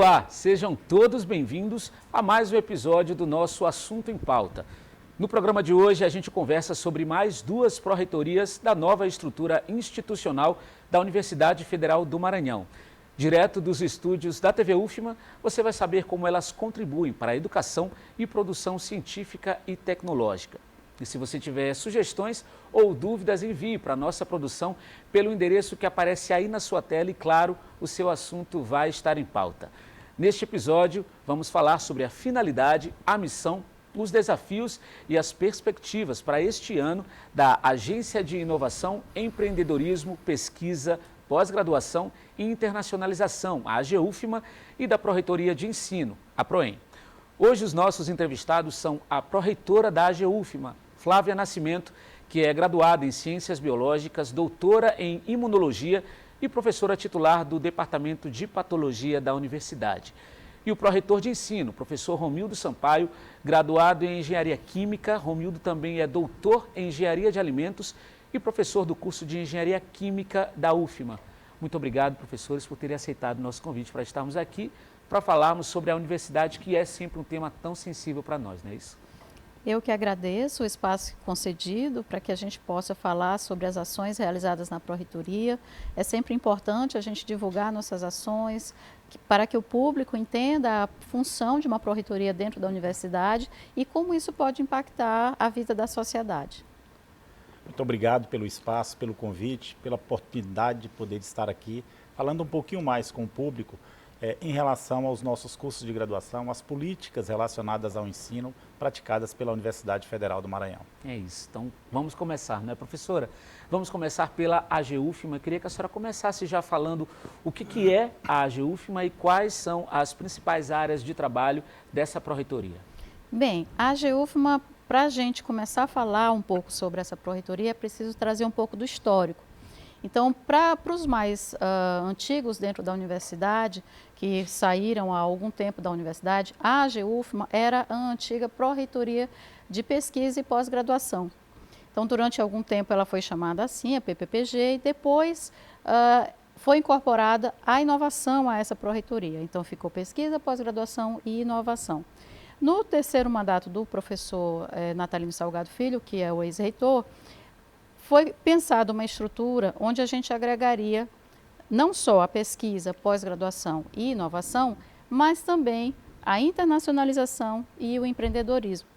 Olá, sejam todos bem-vindos a mais um episódio do nosso Assunto em Pauta. No programa de hoje a gente conversa sobre mais duas pró-reitorias da nova estrutura institucional da Universidade Federal do Maranhão. Direto dos estúdios da TV UFMA, você vai saber como elas contribuem para a educação e produção científica e tecnológica. E se você tiver sugestões ou dúvidas, envie para a nossa produção pelo endereço que aparece aí na sua tela e, claro, o seu assunto vai estar em pauta. Neste episódio, vamos falar sobre a finalidade, a missão, os desafios e as perspectivas para este ano da Agência de Inovação, Empreendedorismo, Pesquisa, Pós-Graduação e Internacionalização, a AGUFMA, e da Pró-Reitoria de Ensino, a PROEM. Hoje os nossos entrevistados são a pró-reitora da AGUFMA, Flávia Nascimento, que é graduada em Ciências Biológicas, doutora em Imunologia e professora titular do Departamento de Patologia da Universidade. E o pró-reitor de Ensino, professor Romildo Sampaio, graduado em Engenharia Química. Romildo também é doutor em Engenharia de Alimentos e professor do curso de Engenharia Química da UFMA. Muito obrigado, professores, por terem aceitado o nosso convite para estarmos aqui, para falarmos sobre a universidade, que é sempre um tema tão sensível para nós, não é isso? Eu que agradeço o espaço concedido para que a gente possa falar sobre as ações realizadas na Pró-Reitoria. É sempre importante a gente divulgar nossas ações para que o público entenda a função de uma Pró-Reitoria dentro da universidade e como isso pode impactar a vida da sociedade. Muito obrigado pelo espaço, pelo convite, pela oportunidade de poder estar aqui falando um pouquinho mais com o público em relação aos nossos cursos de graduação, as políticas relacionadas ao ensino praticadas pela Universidade Federal do Maranhão. É isso, então vamos começar, não é, professora? Vamos começar pela AGUFMA. Eu queria que a senhora começasse já falando o que é a AGUFMA e quais são as principais áreas de trabalho dessa pró-reitoria. Bem, a AGUFMA, para a gente começar a falar um pouco sobre essa pró-reitoria, é preciso trazer um pouco do histórico. Então, para os mais antigos dentro da universidade, que saíram há algum tempo da universidade, a AGUFMA era a antiga Pró-Reitoria de Pesquisa e Pós-Graduação. Então, durante algum tempo ela foi chamada assim, a PPPG, e depois foi incorporada a inovação a essa Pró-Reitoria. Então, ficou Pesquisa, Pós-Graduação e Inovação. No terceiro mandato do professor Natalino Salgado Filho, que é o ex-reitor, foi pensada uma estrutura onde a gente agregaria não só a pesquisa, pós-graduação e inovação, mas também a internacionalização e o empreendedorismo.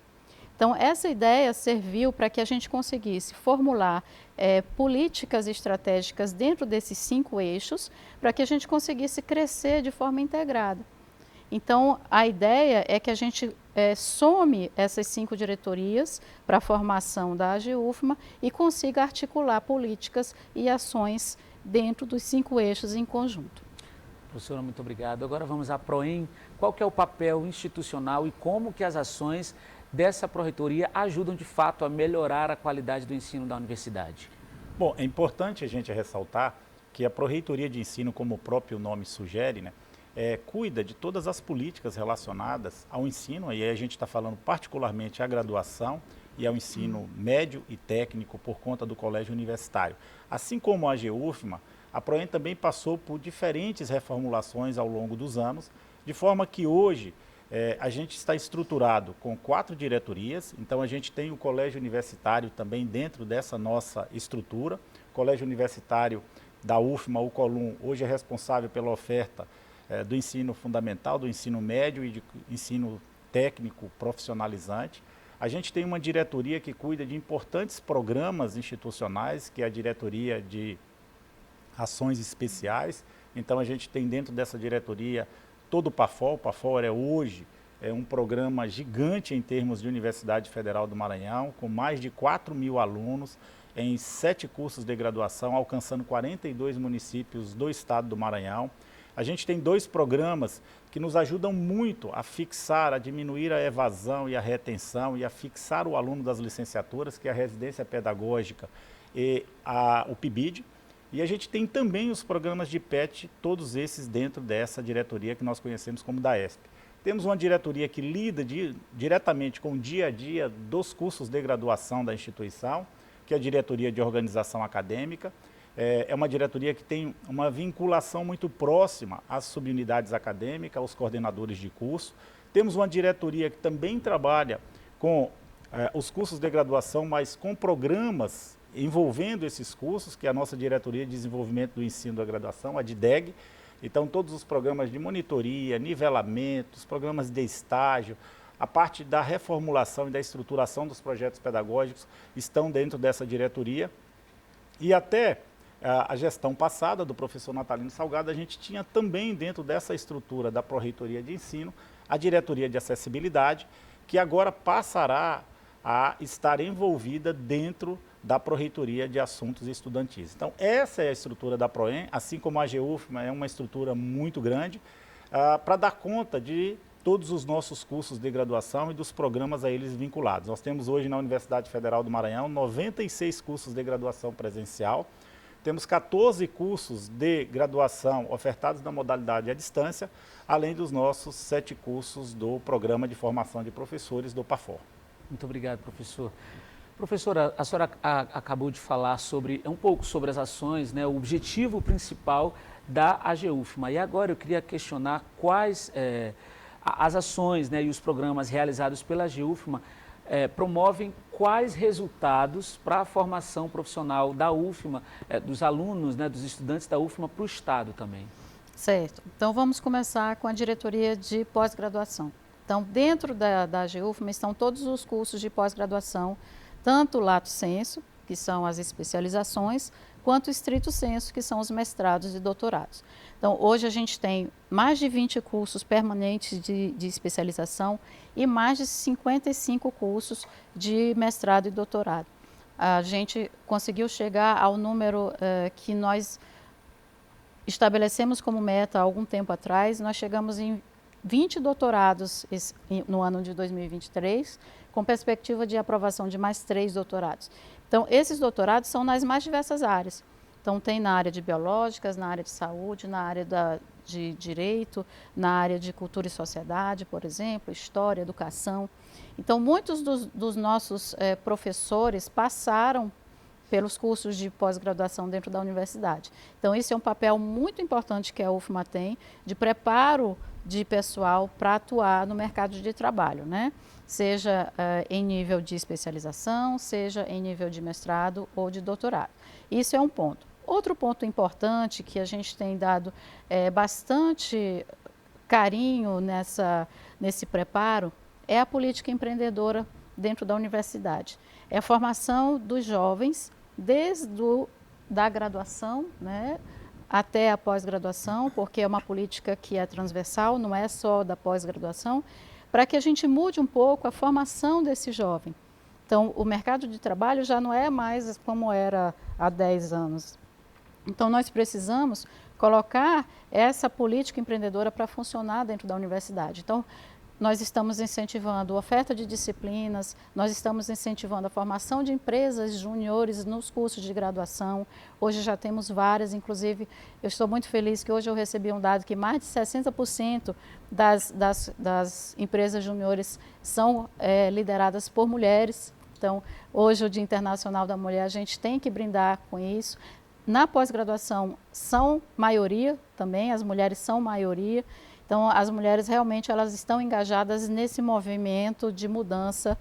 Então, essa ideia serviu para que a gente conseguisse formular políticas estratégicas dentro desses 5 eixos, para que a gente conseguisse crescer de forma integrada. Então, a ideia é que a gente some essas 5 diretorias para a formação da AGUFMA e consiga articular políticas e ações dentro dos 5 eixos em conjunto. Professora, muito obrigado. Agora vamos à PROEM. Qual que é o papel institucional e como que as ações dessa pró-reitoria ajudam de fato a melhorar a qualidade do ensino da universidade? Bom, é importante a gente ressaltar que a Pró-Reitoria de Ensino, como o próprio nome sugere, né, cuida de todas as políticas relacionadas ao ensino, e aí a gente está falando particularmente à graduação e ao ensino médio e técnico por conta do colégio universitário. Assim como a AGUFMA, a PROEM também passou por diferentes reformulações ao longo dos anos, de forma que hoje a gente está estruturado com 4 diretorias. Então a gente tem o colégio universitário também dentro dessa nossa estrutura. O colégio universitário da UFMA, o COLUM, hoje é responsável pela oferta do ensino fundamental, do ensino médio e de ensino técnico profissionalizante. A gente tem uma diretoria que cuida de importantes programas institucionais, que é a diretoria de ações especiais. Então a gente tem dentro dessa diretoria todo o PAFOL. O PAFOL hoje um programa gigante em termos de Universidade Federal do Maranhão, com mais de 4.000 alunos em 7 cursos de graduação, alcançando 42 municípios do estado do Maranhão. A gente tem 2 programas que nos ajudam muito a fixar, a diminuir a evasão e a retenção e a fixar o aluno das licenciaturas, que é a Residência Pedagógica e o PIBID. E a gente tem também os programas de PET, todos esses dentro dessa diretoria que nós conhecemos como DAESP. Temos uma diretoria que lida diretamente com o dia a dia dos cursos de graduação da instituição, que é a diretoria de organização acadêmica. É uma diretoria que tem uma vinculação muito próxima às subunidades acadêmicas, aos coordenadores de curso. Temos uma diretoria que também trabalha com os cursos de graduação, mas com programas envolvendo esses cursos, que é a nossa Diretoria de Desenvolvimento do Ensino da Graduação, a DIDEG. Então, todos os programas de monitoria, nivelamento, os programas de estágio, a parte da reformulação e da estruturação dos projetos pedagógicos estão dentro dessa diretoria. E até a gestão passada do professor Natalino Salgado, a gente tinha também dentro dessa estrutura da Pró-Reitoria de Ensino, a Diretoria de Acessibilidade, que agora passará a estar envolvida dentro da Pró-Reitoria de Assuntos Estudantis. Então, essa é a estrutura da PROEM, assim como a AGUFMA é uma estrutura muito grande, para dar conta de todos os nossos cursos de graduação e dos programas a eles vinculados. Nós temos hoje na Universidade Federal do Maranhão 96 cursos de graduação presencial, temos 14 cursos de graduação ofertados na modalidade à distância, além dos nossos 7 cursos do Programa de Formação de Professores do PAFOR. Muito obrigado, professor. Professora, a senhora acabou de falar um pouco sobre as ações, né, o objetivo principal da AGUFMA. E agora eu queria questionar quais as ações, né, e os programas realizados pela AGUFMA promovem quais resultados para a formação profissional da UFMA, dos alunos, né, dos estudantes da UFMA para o Estado também. Certo. Então, vamos começar com a diretoria de pós-graduação. Então, dentro da AGUFMA estão todos os cursos de pós-graduação, tanto o lato sensu, que são as especializações, quanto o estrito sensu, que são os mestrados e doutorados. Então, hoje a gente tem mais de 20 cursos permanentes de especialização e mais de 55 cursos de mestrado e doutorado. A gente conseguiu chegar ao número que nós estabelecemos como meta há algum tempo atrás. Nós chegamos em 20 doutorados no ano de 2023, com perspectiva de aprovação de mais 3 doutorados. Então, esses doutorados são nas mais diversas áreas. Então, tem na área de biológicas, na área de saúde, na área de direito, na área de cultura e sociedade, por exemplo, história, educação. Então, muitos dos nossos professores passaram pelos cursos de pós-graduação dentro da universidade. Então, esse é um papel muito importante que a UFMA tem, de preparo de pessoal para atuar no mercado de trabalho, né? Seja em nível de especialização, seja em nível de mestrado ou de doutorado. Isso é um ponto. Outro ponto importante que a gente tem dado bastante carinho nesse preparo é a política empreendedora dentro da universidade. É a formação dos jovens desde da graduação, né, até a pós-graduação, porque é uma política que é transversal, não é só da pós-graduação, para que a gente mude um pouco a formação desse jovem. Então, o mercado de trabalho já não é mais como era há 10 anos. Então, nós precisamos colocar essa política empreendedora para funcionar dentro da universidade. Então, nós estamos incentivando a oferta de disciplinas, nós estamos incentivando a formação de empresas juniores nos cursos de graduação. Hoje já temos várias, inclusive eu estou muito feliz que hoje eu recebi um dado que mais de 60% das empresas juniores são lideradas por mulheres. Então, hoje o Dia Internacional da Mulher, a gente tem que brindar com isso. Na pós-graduação são maioria também, as mulheres são maioria. Então, as mulheres realmente elas estão engajadas nesse movimento de mudança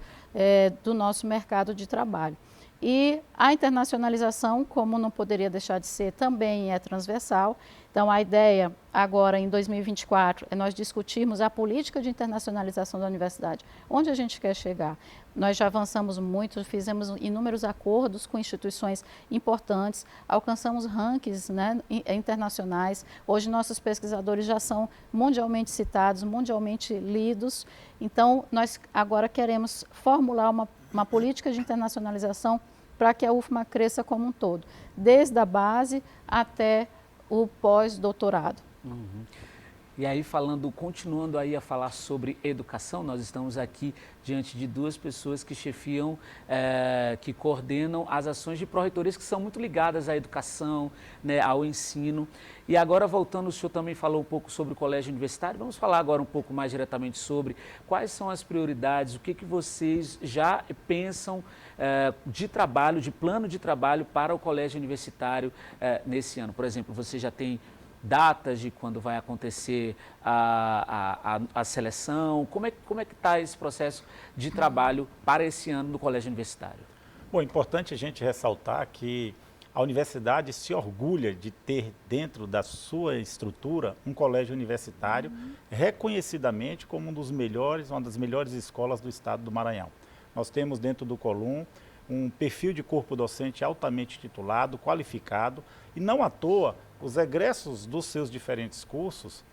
do nosso mercado de trabalho. E a internacionalização, como não poderia deixar de ser, também é transversal. Então, a ideia agora, em 2024, é nós discutirmos a política de internacionalização da universidade. Onde a gente quer chegar? Nós já avançamos muito, fizemos inúmeros acordos com instituições importantes, alcançamos rankings, né, internacionais. Hoje, nossos pesquisadores já são mundialmente citados, mundialmente lidos. Então, nós agora queremos formular uma política de internacionalização para que a UFMA cresça como um todo, desde a base até o pós-doutorado. Uhum. E aí continuando aí a falar sobre educação, nós estamos aqui diante de duas pessoas que chefiam, que coordenam as ações de pró-reitorias que são muito ligadas à educação, né, ao ensino. E agora voltando, o senhor também falou um pouco sobre o colégio universitário, vamos falar agora um pouco mais diretamente sobre quais são as prioridades, o que vocês já pensam de trabalho, de plano de trabalho para o colégio universitário nesse ano. Por exemplo, você já tem datas de quando vai acontecer a seleção? Como é que está esse processo de trabalho para esse ano no colégio universitário? Bom, é importante a gente ressaltar que a universidade se orgulha de ter dentro da sua estrutura um colégio universitário reconhecidamente como uma das melhores escolas do estado do Maranhão. Nós temos dentro do Colum um perfil de corpo docente altamente titulado, qualificado, e não à toa os egressos dos seus diferentes cursos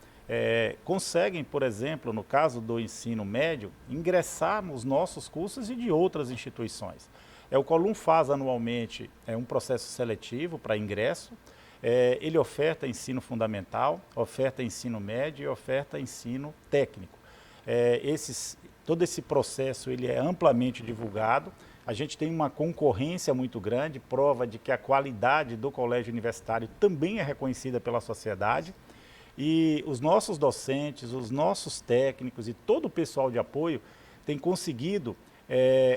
conseguem, por exemplo, no caso do ensino médio, ingressar nos nossos cursos e de outras instituições. O Colum faz anualmente um processo seletivo para ingresso, ele oferta ensino fundamental, oferta ensino médio e oferta ensino técnico. Todo esse processo ele é amplamente divulgado. A gente tem uma concorrência muito grande, prova de que a qualidade do colégio universitário também é reconhecida pela sociedade. E os nossos docentes, os nossos técnicos e todo o pessoal de apoio tem conseguido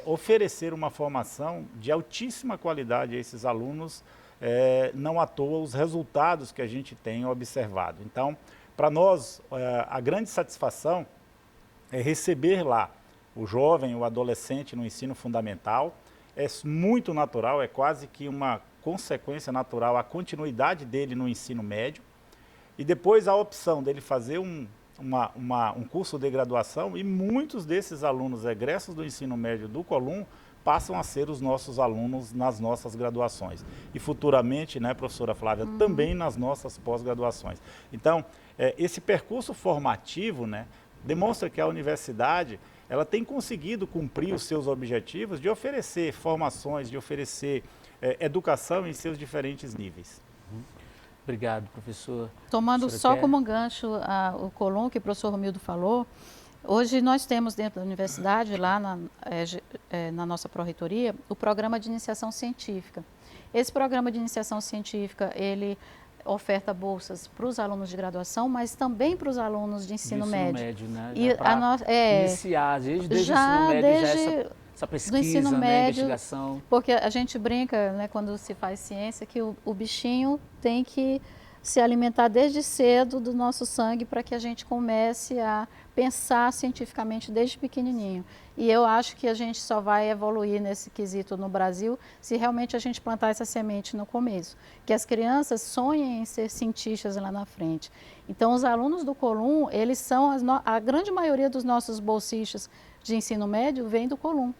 oferecer uma formação de altíssima qualidade a esses alunos, não à toa os resultados que a gente tem observado. Então, para nós, a grande satisfação é receber lá o jovem, o adolescente no ensino fundamental. É muito natural, é quase que uma consequência natural a continuidade dele no ensino médio. E depois a opção dele fazer um curso de graduação, e muitos desses alunos egressos do ensino médio do Colum passam a ser os nossos alunos nas nossas graduações. E futuramente, né, professora Flávia, também nas nossas pós-graduações. Então, esse percurso formativo, né, demonstra que a universidade ela tem conseguido cumprir os seus objetivos de oferecer formações, de oferecer educação em seus diferentes níveis. Obrigado, professor. Tomando só como gancho o Colum que o professor Romildo falou, hoje nós temos dentro da universidade, lá na nossa pró-reitoria, o programa de iniciação científica. Esse programa de iniciação científica, ele oferta bolsas para os alunos de graduação, mas também para os alunos de ensino médio. Né? E iniciar, desde o ensino médio, essa pesquisa, do ensino médio, investigação. Porque a gente brinca, né, quando se faz ciência, que o bichinho tem que se alimentar desde cedo do nosso sangue para que a gente comece a pensar cientificamente desde pequenininho. E eu acho que a gente só vai evoluir nesse quesito no Brasil se realmente a gente plantar essa semente no começo. Que as crianças sonhem em ser cientistas lá na frente. Então, os alunos do Colum, eles são, a grande maioria dos nossos bolsistas de ensino médio vem do Colum.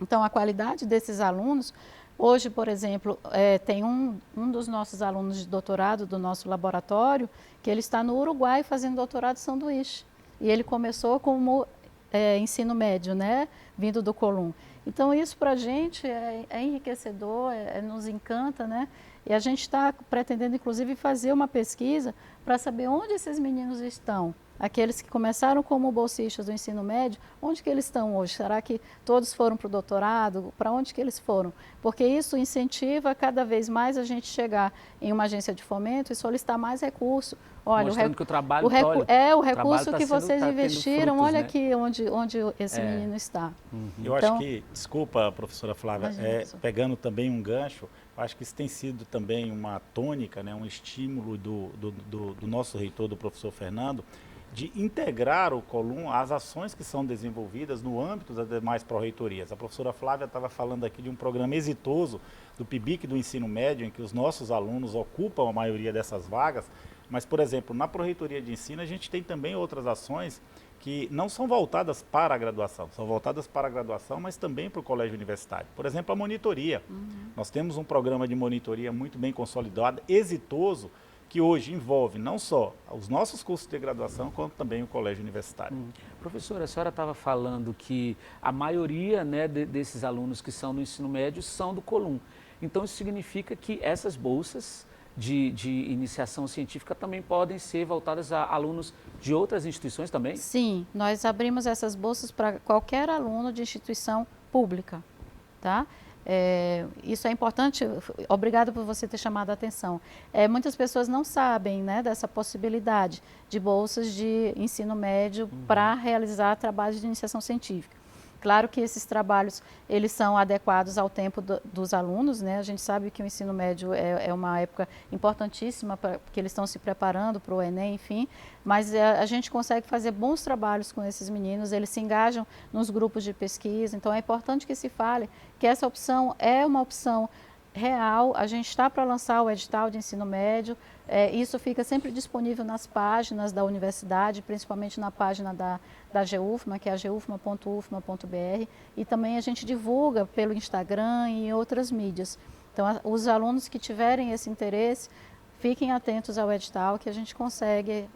Então, a qualidade desses alunos, hoje, por exemplo, tem um dos nossos alunos de doutorado do nosso laboratório, que ele está no Uruguai fazendo doutorado sanduíche. E ele começou como ensino médio, né, vindo do Colum. Então, isso para a gente é enriquecedor, nos encanta, né? E a gente está pretendendo, inclusive, fazer uma pesquisa para saber onde esses meninos estão. Aqueles que começaram como bolsistas do ensino médio, onde que eles estão hoje? Será que todos foram para o doutorado? Para onde que eles foram? Porque isso incentiva cada vez mais a gente chegar em uma agência de fomento e solicitar mais recurso. Olha, mostrando que o trabalho o recurso que vocês investiram, olha, né? Aqui onde esse menino está. Eu acho que, desculpa, professora Flávia, pegando também um gancho, acho que isso tem sido também uma tônica, né, um estímulo do nosso reitor, do professor Fernando, de integrar o Colum às ações que são desenvolvidas no âmbito das demais pró-reitorias. A professora Flávia estava falando aqui de um programa exitoso do PIBIC do ensino médio, em que os nossos alunos ocupam a maioria dessas vagas, mas, por exemplo, na pró-reitoria de ensino a gente tem também outras ações que não são voltadas para a graduação, são voltadas para a graduação, mas também para o colégio universitário. Por exemplo, a monitoria. Nós temos um programa de monitoria muito bem consolidado, exitoso, que hoje envolve não só os nossos cursos de graduação, quanto também o colégio universitário. Professora, a senhora estava falando que a maioria, né, desses alunos que são no ensino médio são do Colum. Então, isso significa que essas bolsas de iniciação científica também podem ser voltadas a alunos de outras instituições também? Sim, nós abrimos essas bolsas para qualquer aluno de instituição pública, tá? Isso é importante, obrigada por você ter chamado a atenção. Muitas pessoas não sabem, né, dessa possibilidade de bolsas de ensino médio para realizar trabalhos de iniciação científica. Claro que esses trabalhos, eles são adequados ao tempo dos alunos, né? A gente sabe que o ensino médio é uma época importantíssima, porque eles estão se preparando para o Enem, enfim, mas a gente consegue fazer bons trabalhos com esses meninos, eles se engajam nos grupos de pesquisa, então é importante que se fale que essa opção é uma opção real. A gente está para lançar o edital de ensino médio, isso fica sempre disponível nas páginas da universidade, principalmente na página da GEUFMA, que é a geufma.ufma.br, e também a gente divulga pelo Instagram e em outras mídias. Então, os alunos que tiverem esse interesse, fiquem atentos ao edital, que a gente consegue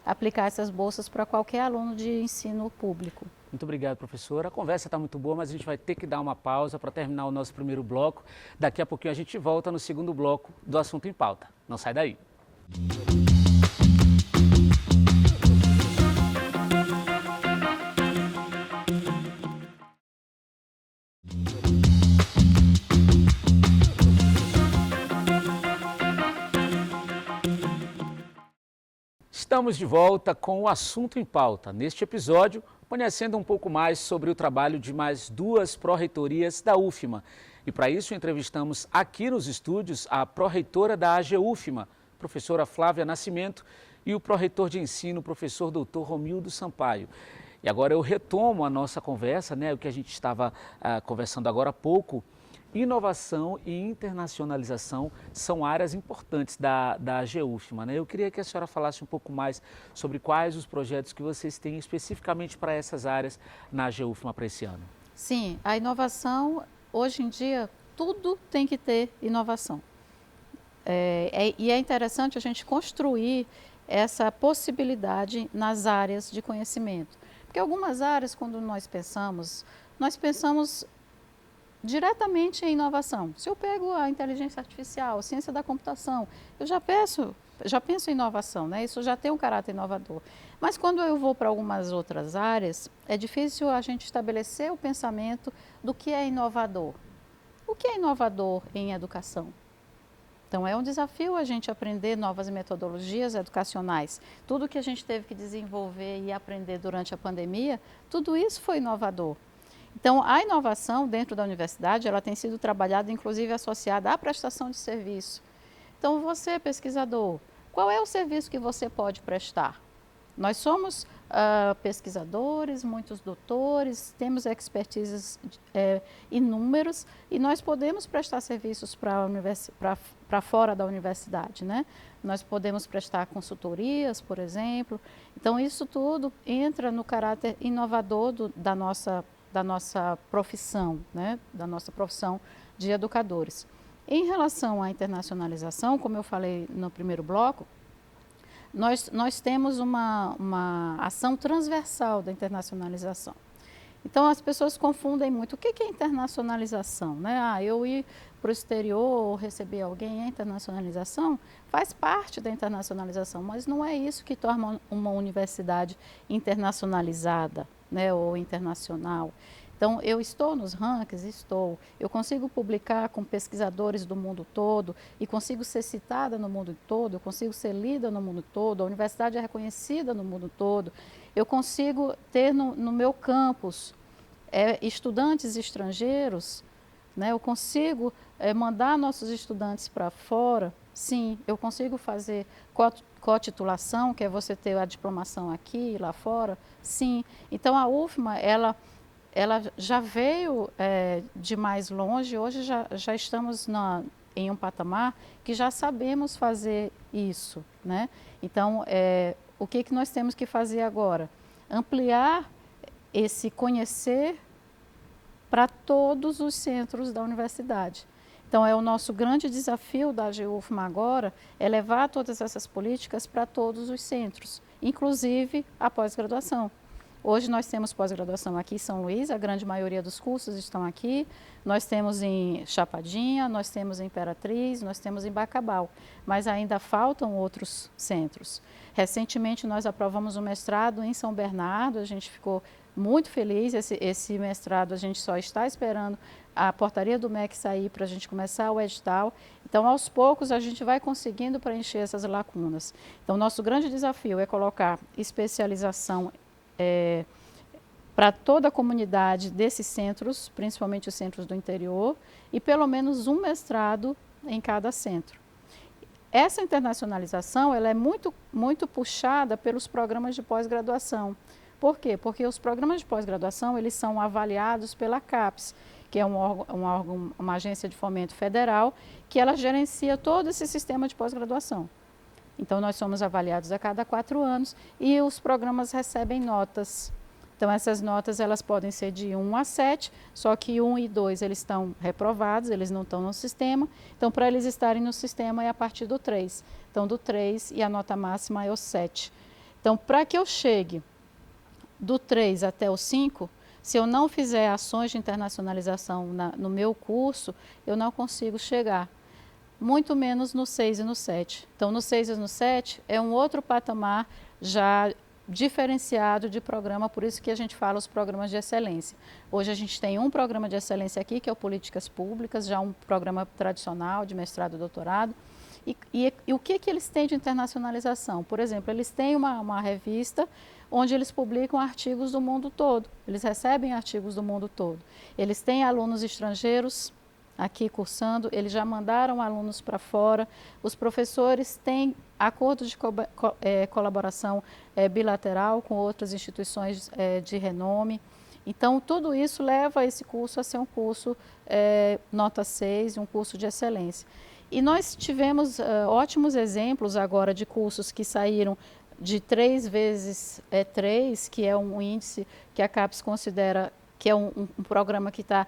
aplicar essas bolsas para qualquer aluno de ensino público. Muito obrigado, professora. A conversa está muito boa, mas a gente vai ter que dar uma pausa para terminar o nosso primeiro bloco. Daqui a pouquinho a gente volta no segundo bloco do Assunto em Pauta. Não sai daí. Estamos de volta com o Assunto em Pauta. Neste episódio, conhecendo um pouco mais sobre o trabalho de mais duas pró-reitorias da UFMA. E para isso entrevistamos aqui nos estúdios a pró-reitora da AGUFMA, professora Flávia Nascimento, e o pró-reitor de ensino, professor doutor Romildo Sampaio. E agora eu retomo a nossa conversa, né, o que a gente estava conversando agora há pouco. Inovação e internacionalização são áreas importantes da AGUFMA, né? Eu queria que a senhora falasse um pouco mais sobre quais os projetos que vocês têm especificamente para essas áreas na AGUFMA para esse ano. Sim, a inovação, hoje em dia, tudo tem que ter inovação. E é interessante a gente construir essa possibilidade nas áreas de conhecimento. Porque algumas áreas, quando nós pensamos diretamente em inovação. Se eu pego a inteligência artificial, a ciência da computação, eu já penso em inovação, né? Isso já tem um caráter inovador. Mas quando eu vou para algumas outras áreas, é difícil a gente estabelecer o pensamento do que é inovador. O que é inovador em educação? Então, é um desafio a gente aprender novas metodologias educacionais. Tudo que a gente teve que desenvolver e aprender durante a pandemia, tudo isso foi inovador. Então, a inovação dentro da universidade, ela tem sido trabalhada, inclusive associada à prestação de serviço. Então, você, pesquisador, qual é o serviço que você pode prestar? Nós somos pesquisadores, muitos doutores, temos expertises inúmeros e nós podemos prestar serviços para fora da universidade, né? Nós podemos prestar consultorias, por exemplo. Então, isso tudo entra no caráter inovador da nossa profissão, né? Da nossa profissão de educadores. Em relação à internacionalização, como eu falei no primeiro bloco, nós temos uma ação transversal da internacionalização. Então, as pessoas confundem muito. O que é internacionalização, né? Eu ir para o exterior ou receber alguém é internacionalização? Faz parte da internacionalização, mas não é isso que torna uma universidade internacionalizada, né, ou internacional. Então, eu estou nos rankings? Estou. Eu consigo publicar com pesquisadores do mundo todo e consigo ser citada no mundo todo, eu consigo ser lida no mundo todo, a universidade é reconhecida no mundo todo. Eu consigo ter no meu campus estudantes estrangeiros, né? Eu consigo mandar nossos estudantes para fora. Sim, eu consigo fazer cotitulação, que é você ter a diplomação aqui e lá fora. Sim. Então, a UFMA, ela já veio de mais longe. Hoje já estamos em um patamar que já sabemos fazer isso, né? Então, o que nós temos que fazer agora? Ampliar esse conhecer para todos os centros da universidade. Então, o nosso grande desafio da AGUFMA agora é levar todas essas políticas para todos os centros, inclusive a pós-graduação. Hoje nós temos pós-graduação aqui em São Luís, a grande maioria dos cursos estão aqui. Nós temos em Chapadinha, nós temos em Imperatriz, nós temos em Bacabal, mas ainda faltam outros centros. Recentemente nós aprovamos um mestrado em São Bernardo, a gente ficou muito feliz. Esse mestrado a gente só está esperando a portaria do MEC sair para a gente começar o edital. Então, aos poucos, a gente vai conseguindo preencher essas lacunas. Então, nosso grande desafio é colocar especialização para toda a comunidade desses centros, principalmente os centros do interior, e pelo menos um mestrado em cada centro. Essa internacionalização ela é muito puxada pelos programas de pós-graduação. Por quê? Porque os programas de pós-graduação eles são avaliados pela CAPES, que é uma agência de fomento federal, que ela gerencia todo esse sistema de pós-graduação. Então, nós somos avaliados a cada 4 anos e os programas recebem notas. Então, essas notas elas podem ser de 1 a 7, só que 1 e 2 eles estão reprovados, eles não estão no sistema. Então, para eles estarem no sistema é a partir do 3. Então, do 3 e a nota máxima é o 7. Então, para que eu chegue do 3 até o 5, se eu não fizer ações de internacionalização no meu curso, eu não consigo chegar. Muito menos no 6 e no 7. Então, no 6 e no 7 é um outro patamar já diferenciado de programa, por isso que a gente fala os programas de excelência. Hoje a gente tem um programa de excelência aqui, que é o Políticas Públicas, já um programa tradicional de mestrado e doutorado. E o que eles têm de internacionalização? Por exemplo, eles têm uma revista onde eles publicam artigos do mundo todo. Eles recebem artigos do mundo todo. Eles têm alunos estrangeiros aqui cursando, eles já mandaram alunos para fora, os professores têm acordos de colaboração bilateral com outras instituições de renome. Então, tudo isso leva esse curso a ser um curso nota 6, um curso de excelência. E nós tivemos ótimos exemplos agora de cursos que saíram de 3 vezes 3, que é um índice que a CAPES considera que é um programa que está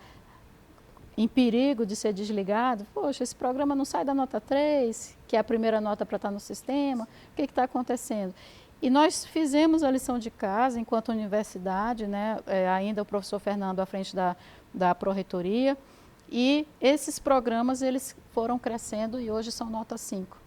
em perigo de ser desligado. Poxa, esse programa não sai da nota 3, que é a primeira nota para estar no sistema, o que está acontecendo? E nós fizemos a lição de casa enquanto universidade, né, ainda o professor Fernando à frente da pró-reitoria, e esses programas eles foram crescendo e hoje são nota 5.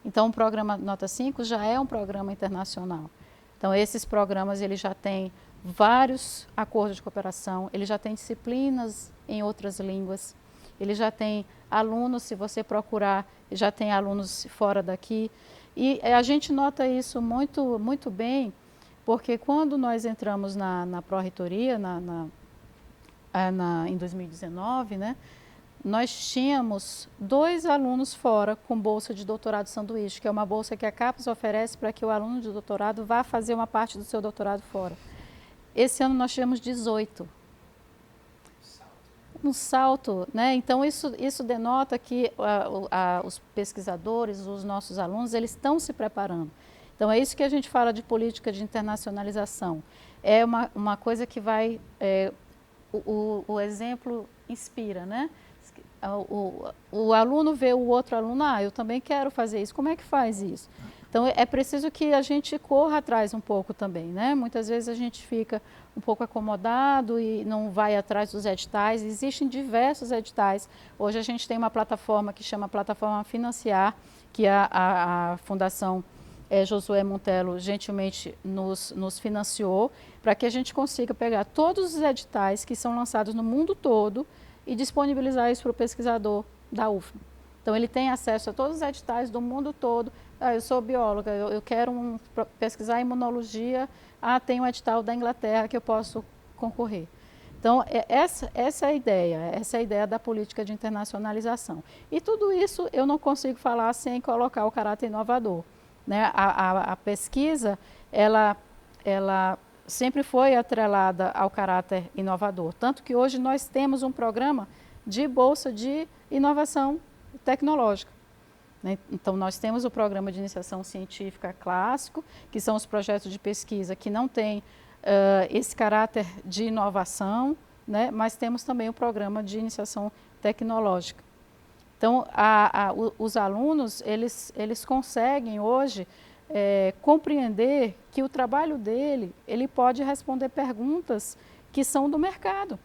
Então, o programa nota 5 já é um programa internacional. Então, esses programas eles já têm vários acordos de cooperação, ele já tem disciplinas em outras línguas, ele já tem alunos, se você procurar, já tem alunos fora daqui. E a gente nota isso muito bem, porque quando nós entramos na pró-reitoria, em 2019, né, nós tínhamos 2 alunos fora com bolsa de doutorado sanduíche, que é uma bolsa que a CAPES oferece para que o aluno de doutorado vá fazer uma parte do seu doutorado fora. Esse ano nós tivemos 18. Um salto, né? Então isso denota que os pesquisadores, os nossos alunos, eles estão se preparando. Então é isso que a gente fala de política de internacionalização. É uma coisa que vai, o exemplo inspira, né? O aluno vê o outro aluno, eu também quero fazer isso, como é que faz isso? Então, é preciso que a gente corra atrás um pouco também, né? Muitas vezes a gente fica um pouco acomodado e não vai atrás dos editais. Existem diversos editais. Hoje a gente tem uma plataforma que chama Plataforma Financiar, que a Fundação Josué Montello gentilmente nos financiou, para que a gente consiga pegar todos os editais que são lançados no mundo todo e disponibilizar isso para o pesquisador da UFMA. Então, ele tem acesso a todos os editais do mundo todo. Eu sou bióloga, eu quero pesquisar imunologia, tem um edital da Inglaterra que eu posso concorrer. Então, essa é a ideia da política de internacionalização. E tudo isso eu não consigo falar sem colocar o caráter inovador, né? A pesquisa, ela sempre foi atrelada ao caráter inovador, tanto que hoje nós temos um programa de bolsa de inovação tecnológica. Então, nós temos o programa de iniciação científica clássico, que são os projetos de pesquisa que não têm esse caráter de inovação, né? Mas temos também o programa de iniciação tecnológica. Então, os alunos, eles conseguem hoje compreender que o trabalho dele, ele pode responder perguntas que são do mercado,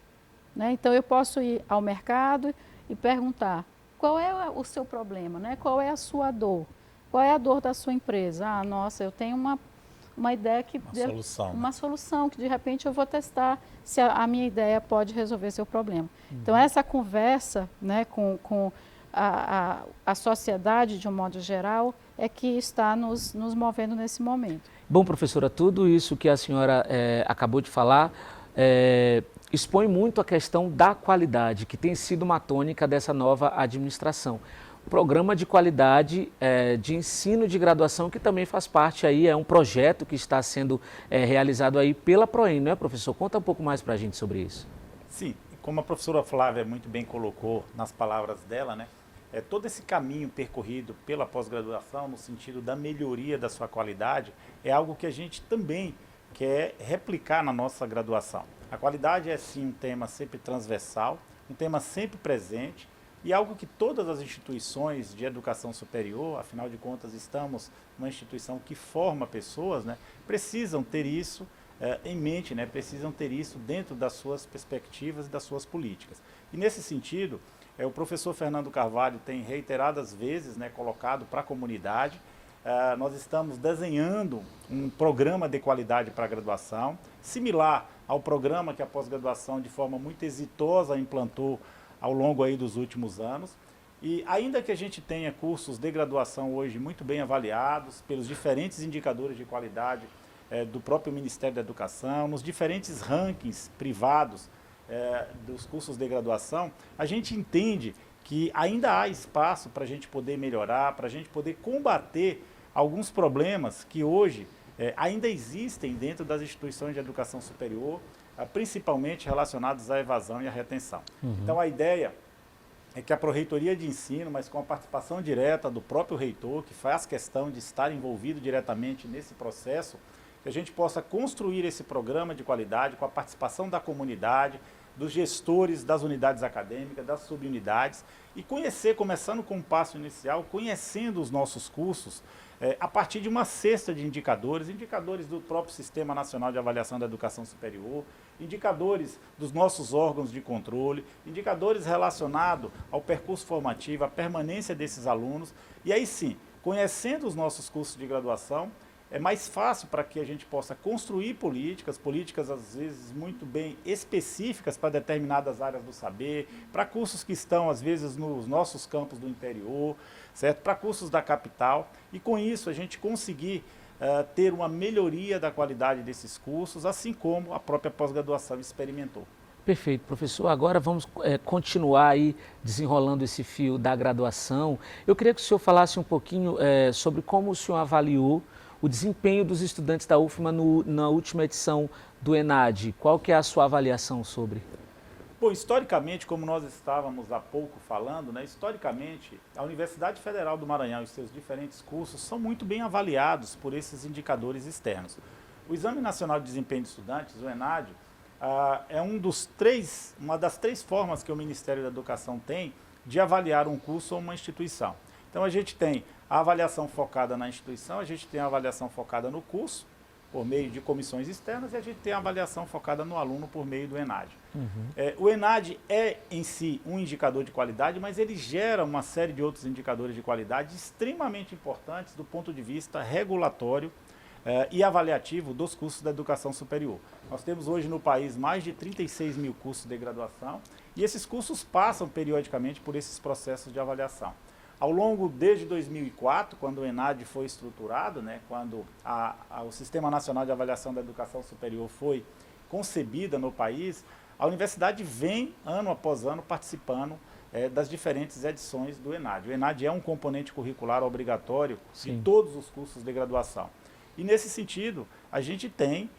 né? Então, eu posso ir ao mercado e perguntar qual é o seu problema, né? Qual é a sua dor? Qual é a dor da sua empresa? Ah, nossa, eu tenho uma ideia que... Uma solução que, de repente, eu vou testar se a minha ideia pode resolver seu problema. Então, essa conversa, né, com a sociedade, de um modo geral, é que está nos movendo nesse momento. Bom, professora, tudo isso que a senhora acabou de falar expõe muito a questão da qualidade, que tem sido uma tônica dessa nova administração. O programa de qualidade de ensino de graduação, que também faz parte aí, é um projeto que está sendo realizado aí pela Proem, não é, professor? Conta um pouco mais para a gente sobre isso. Sim, como a professora Flávia muito bem colocou nas palavras dela, né? Todo esse caminho percorrido pela pós-graduação, no sentido da melhoria da sua qualidade, é algo que a gente também quer replicar na nossa graduação. A qualidade é sim um tema sempre transversal, um tema sempre presente e algo que todas as instituições de educação superior, afinal de contas estamos numa instituição que forma pessoas, né, precisam ter isso em mente, né, precisam ter isso dentro das suas perspectivas e das suas políticas. E nesse sentido, o professor Fernando Carvalho tem reiteradas vezes, né, colocado para a comunidade. Nós estamos desenhando um programa de qualidade para a graduação, similar ao programa que a pós-graduação de forma muito exitosa implantou ao longo aí dos últimos anos. E ainda que a gente tenha cursos de graduação hoje muito bem avaliados pelos diferentes indicadores de qualidade do próprio Ministério da Educação, nos diferentes rankings privados dos cursos de graduação, a gente entende que ainda há espaço para a gente poder melhorar, para a gente poder combater alguns problemas que hoje ainda existem dentro das instituições de educação superior, principalmente relacionados à evasão e à retenção. Então, a ideia é que a Pró-Reitoria de Ensino, mas com a participação direta do próprio reitor, que faz questão de estar envolvido diretamente nesse processo, que a gente possa construir esse programa de qualidade com a participação da comunidade, dos gestores das unidades acadêmicas, das subunidades, e conhecer, começando com um passo inicial, conhecendo os nossos cursos, a partir de uma cesta de indicadores do próprio Sistema Nacional de Avaliação da Educação Superior, indicadores dos nossos órgãos de controle, indicadores relacionados ao percurso formativo, à permanência desses alunos, e aí sim, conhecendo os nossos cursos de graduação, é mais fácil para que a gente possa construir políticas às vezes muito bem específicas para determinadas áreas do saber, para cursos que estão às vezes nos nossos campos do interior, certo? Para cursos da capital, e com isso a gente conseguir ter uma melhoria da qualidade desses cursos, assim como a própria pós-graduação experimentou. Perfeito, professor. Agora vamos continuar aí desenrolando esse fio da graduação. Eu queria que o senhor falasse um pouquinho sobre como o senhor avaliou o desempenho dos estudantes da UFMA na última edição do ENAD. Qual que é a sua avaliação sobre? Bom, historicamente, como nós estávamos há pouco falando, né, historicamente, a Universidade Federal do Maranhão e seus diferentes cursos são muito bem avaliados por esses indicadores externos. O Exame Nacional de Desempenho de Estudantes, o ENAD, é uma das três formas que o Ministério da Educação tem de avaliar um curso ou uma instituição. Então, a gente tem a avaliação focada na instituição, a gente tem a avaliação focada no curso, por meio de comissões externas, e a gente tem a avaliação focada no aluno por meio do ENAD. O ENAD é, em si, um indicador de qualidade, mas ele gera uma série de outros indicadores de qualidade extremamente importantes do ponto de vista regulatório e avaliativo dos cursos da educação superior. Nós temos hoje no país mais de 36 mil cursos de graduação, e esses cursos passam periodicamente por esses processos de avaliação. Ao longo, desde 2004, quando o ENAD foi estruturado, né, quando o Sistema Nacional de Avaliação da Educação Superior foi concebida no país, a universidade vem, ano após ano, participando das diferentes edições do ENAD. O ENAD é um componente curricular obrigatório de todos os cursos de graduação. E, nesse sentido, a gente tem,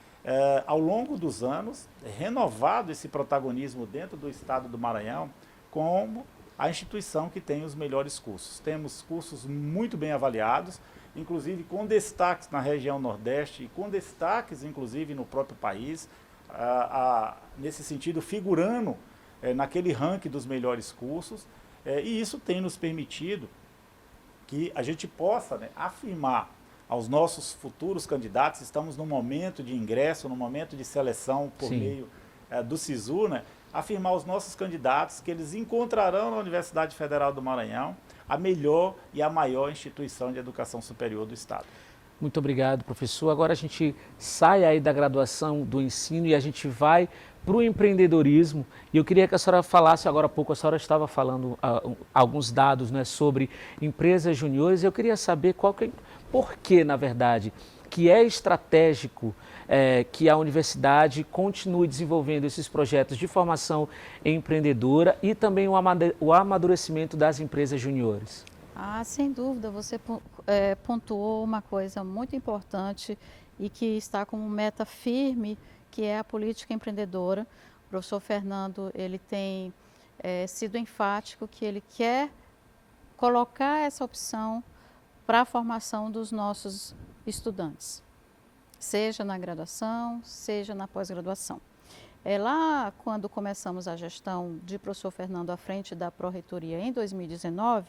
ao longo dos anos, renovado esse protagonismo dentro do estado do Maranhão como a instituição que tem os melhores cursos. Temos cursos muito bem avaliados, inclusive com destaques na região Nordeste e com destaques, inclusive, no próprio país, nesse sentido, figurando naquele ranking dos melhores cursos, e isso tem nos permitido que a gente possa, né, afirmar aos nossos futuros candidatos, estamos no momento de ingresso, no momento de seleção por meio do SISU, né? Afirmar aos nossos candidatos que eles encontrarão na Universidade Federal do Maranhão a melhor e a maior instituição de educação superior do Estado. Muito obrigado, professor. Agora a gente sai aí da graduação, do ensino, e a gente vai para o empreendedorismo. E eu queria que a senhora falasse agora há pouco, a senhora estava falando alguns dados, né, sobre empresas juniores. Eu queria saber por que, na verdade, que é estratégico que a universidade continue desenvolvendo esses projetos de formação empreendedora e também o amadurecimento das empresas juniores. Sem dúvida, você pontuou uma coisa muito importante e que está como meta firme, que é a política empreendedora. O professor Fernando, ele tem sido enfático que ele quer colocar essa opção para a formação dos nossos estudantes, seja na graduação, seja na pós-graduação. Lá, quando começamos a gestão de professor Fernando à frente da Pró-Reitoria em 2019,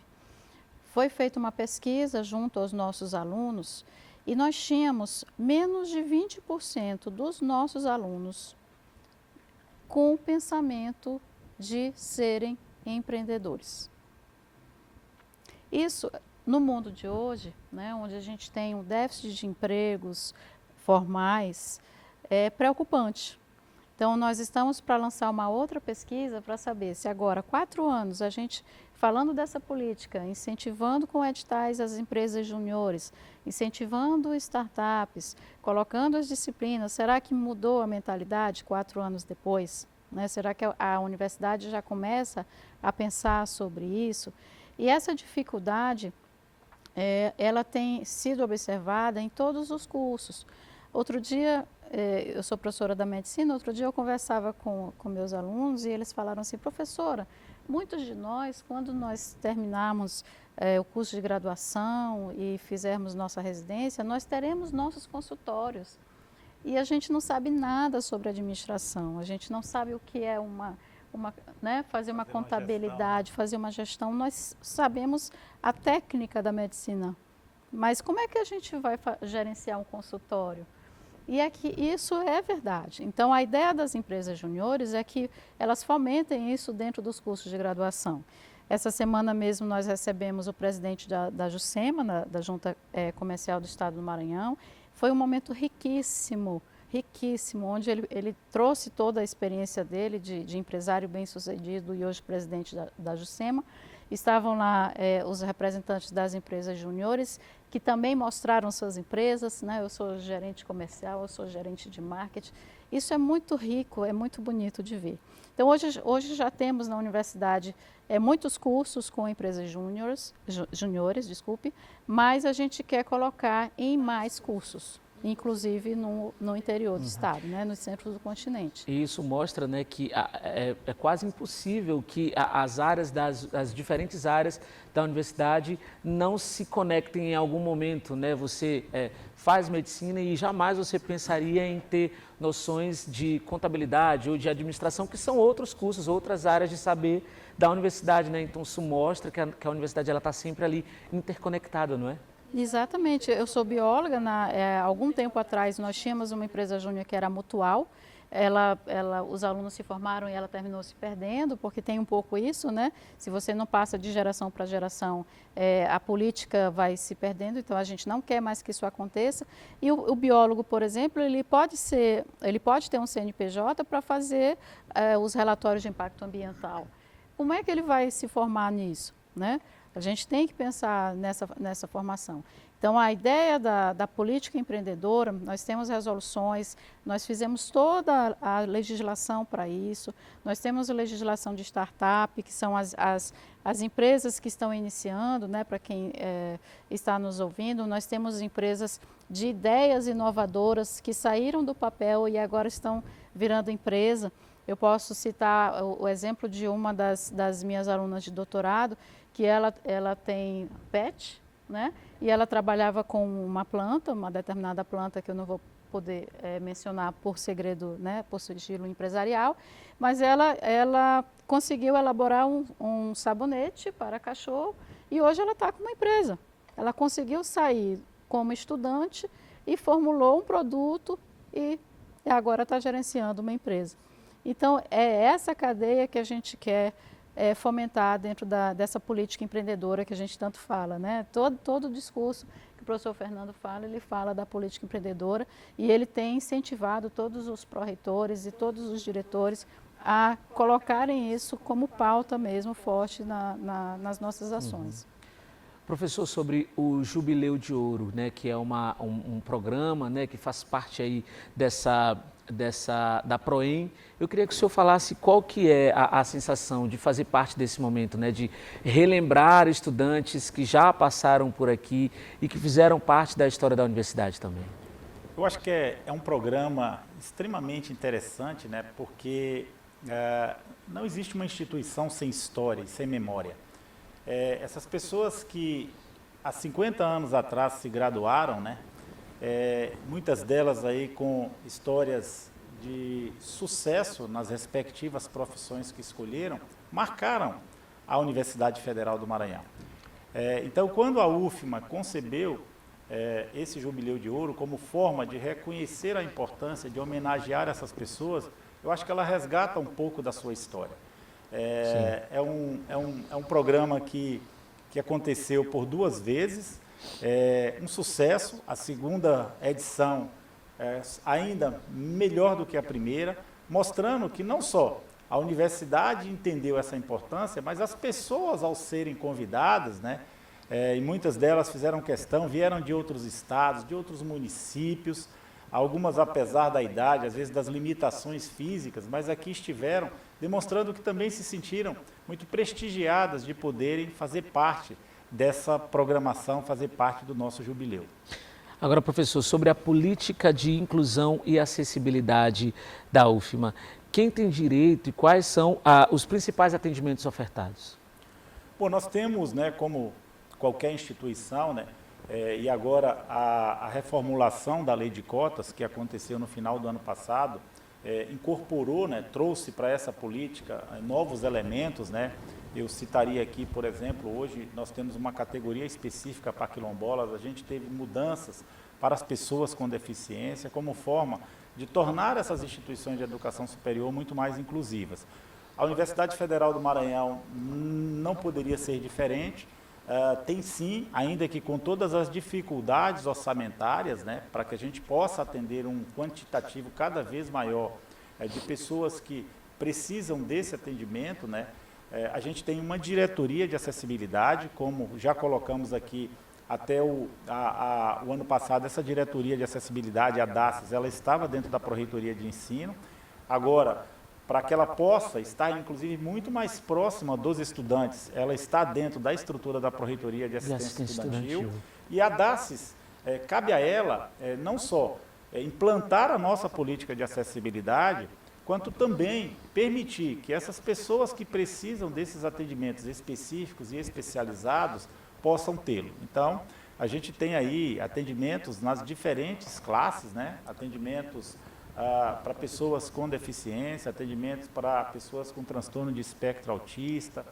foi feita uma pesquisa junto aos nossos alunos e nós tínhamos menos de 20% dos nossos alunos com o pensamento de serem empreendedores. Isso, no mundo de hoje, né, onde a gente tem um déficit de empregos formais, é preocupante. Então, nós estamos para lançar uma outra pesquisa para saber se agora, 4 anos, a gente, falando dessa política, incentivando com editais as empresas juniores, incentivando startups, colocando as disciplinas, será que mudou a mentalidade 4 anos depois? Né? Será que a universidade já começa a pensar sobre isso? E essa dificuldade, ela tem sido observada em todos os cursos. Outro dia, eu sou professora da medicina, outro dia eu conversava com meus alunos e eles falaram assim, professora, muitos de nós, quando nós terminarmos o curso de graduação e fizermos nossa residência, nós teremos nossos consultórios. E a gente não sabe nada sobre administração, a gente não sabe o que é fazer uma contabilidade, fazer uma gestão. Nós sabemos a técnica da medicina, mas como é que a gente vai gerenciar um consultório? E é que isso é verdade. Então, a ideia das empresas juniores é que elas fomentem isso dentro dos cursos de graduação. Essa semana mesmo nós recebemos o presidente da JUSEMA, da Junta Comercial do Estado do Maranhão. Foi um momento riquíssimo, onde ele trouxe toda a experiência dele de empresário bem-sucedido e hoje presidente da JUSEMA. Estavam lá os representantes das empresas juniores, que também mostraram suas empresas, né? Eu sou gerente comercial, eu sou gerente de marketing. Isso é muito rico, é muito bonito de ver. Então, hoje já temos na universidade muitos cursos com empresas juniores, mas a gente quer colocar em mais cursos, inclusive no interior do estado, né, no centro do continente. E isso mostra, né, que é quase impossível que as diferentes áreas da universidade não se conectem em algum momento, né? Você faz medicina e jamais você pensaria em ter noções de contabilidade ou de administração, que são outros cursos, outras áreas de saber da universidade, né? Então isso mostra que a universidade está sempre ali interconectada, não é? Exatamente, eu sou bióloga, algum tempo atrás nós tínhamos uma empresa júnior que era a Mutual, os alunos se formaram e ela terminou se perdendo, porque tem um pouco isso, né? Se você não passa de geração para geração, a política vai se perdendo, então a gente não quer mais que isso aconteça. E o biólogo, por exemplo, ele pode ter um CNPJ para fazer os relatórios de impacto ambiental. Como é que ele vai se formar nisso, né? A gente tem que pensar nessa formação. Então, a ideia da política empreendedora, nós temos resoluções, nós fizemos toda a legislação para isso, nós temos a legislação de startup, que são as empresas que estão iniciando, né, para quem está nos ouvindo, nós temos empresas de ideias inovadoras que saíram do papel e agora estão virando empresa. Eu posso citar o exemplo de uma das minhas alunas de doutorado, que ela tem PET, né? E ela trabalhava com uma planta, uma determinada planta que eu não vou poder mencionar por segredo, né? Por sigilo empresarial, mas ela conseguiu elaborar um sabonete para cachorro e hoje ela está com uma empresa. Ela conseguiu sair como estudante e formulou um produto e agora está gerenciando uma empresa. Então, é essa cadeia que a gente quer fomentar dentro dessa política empreendedora que a gente tanto fala, né? Todo o discurso que o professor Fernando fala, ele fala da política empreendedora e ele tem incentivado todos os pró-reitores e todos os diretores a colocarem isso como pauta mesmo forte nas nossas ações. Professor, sobre o Jubileu de Ouro, né, que é um programa, né, que faz parte aí da Proem, eu queria que o senhor falasse qual que é a sensação de fazer parte desse momento, né, de relembrar estudantes que já passaram por aqui e que fizeram parte da história da universidade também. Eu acho que é um programa extremamente interessante, né, porque não existe uma instituição sem história e sem memória. Essas pessoas que há 50 anos atrás se graduaram, né, muitas delas aí com histórias de sucesso nas respectivas profissões que escolheram, marcaram a Universidade Federal do Maranhão. Então, quando a UFMA concebeu esse Jubileu de Ouro como forma de reconhecer a importância de homenagear essas pessoas, eu acho que ela resgata um pouco da sua história. É um programa que aconteceu por 2 vezes, um sucesso, a segunda edição ainda melhor do que a primeira, mostrando que não só a universidade entendeu essa importância, mas as pessoas ao serem convidadas, né, e muitas delas fizeram questão, vieram de outros estados, de outros municípios, algumas apesar da idade, às vezes das limitações físicas, mas aqui estiveram demonstrando que também se sentiram muito prestigiadas de poderem fazer parte dessa programação, fazer parte do nosso jubileu. Agora, professor, sobre a política de inclusão e acessibilidade da UFMA, quem tem direito e quais são os principais atendimentos ofertados? Bom, nós temos, né, como qualquer instituição, né, e agora a reformulação da lei de cotas, que aconteceu no final do ano passado, incorporou, né, trouxe para essa política novos elementos, né. Eu citaria aqui, por exemplo, hoje nós temos uma categoria específica para quilombolas, a gente teve mudanças para as pessoas com deficiência, como forma de tornar essas instituições de educação superior muito mais inclusivas. A Universidade Federal do Maranhão não poderia ser diferente, tem sim, ainda que com todas as dificuldades orçamentárias, né, para que a gente possa atender um quantitativo cada vez maior de pessoas que precisam desse atendimento, né, a gente tem uma diretoria de acessibilidade, como já colocamos aqui até o ano passado, essa diretoria de acessibilidade, a DACES, ela estava dentro da Pró-Reitoria de Ensino. Agora, para que ela possa estar, inclusive, muito mais próxima dos estudantes, ela está dentro da estrutura da Pró-Reitoria de Assistência Estudantil. E a DACES, cabe a ela não só implantar a nossa política de acessibilidade, quanto também permitir que essas pessoas que precisam desses atendimentos específicos e especializados possam tê-lo. Então, a gente tem aí atendimentos nas diferentes classes, né? Atendimentos para pessoas com deficiência, atendimentos para pessoas com transtorno de espectro autista,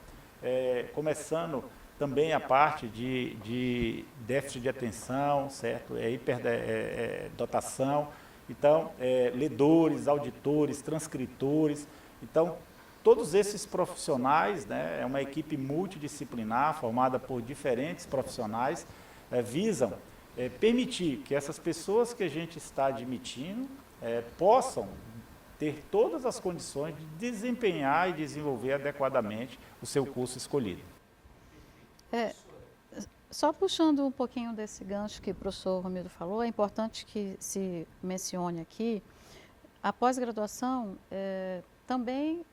começando também a parte de déficit de atenção, certo? Hiperdotação. Então, ledores, auditores, transcritores. Então, todos esses profissionais, né, é uma equipe multidisciplinar, formada por diferentes profissionais, visam permitir que essas pessoas que a gente está admitindo possam ter todas as condições de desempenhar e desenvolver adequadamente o seu curso escolhido. Só puxando um pouquinho desse gancho que o professor Romildo falou, é importante que se mencione aqui, a pós-graduação também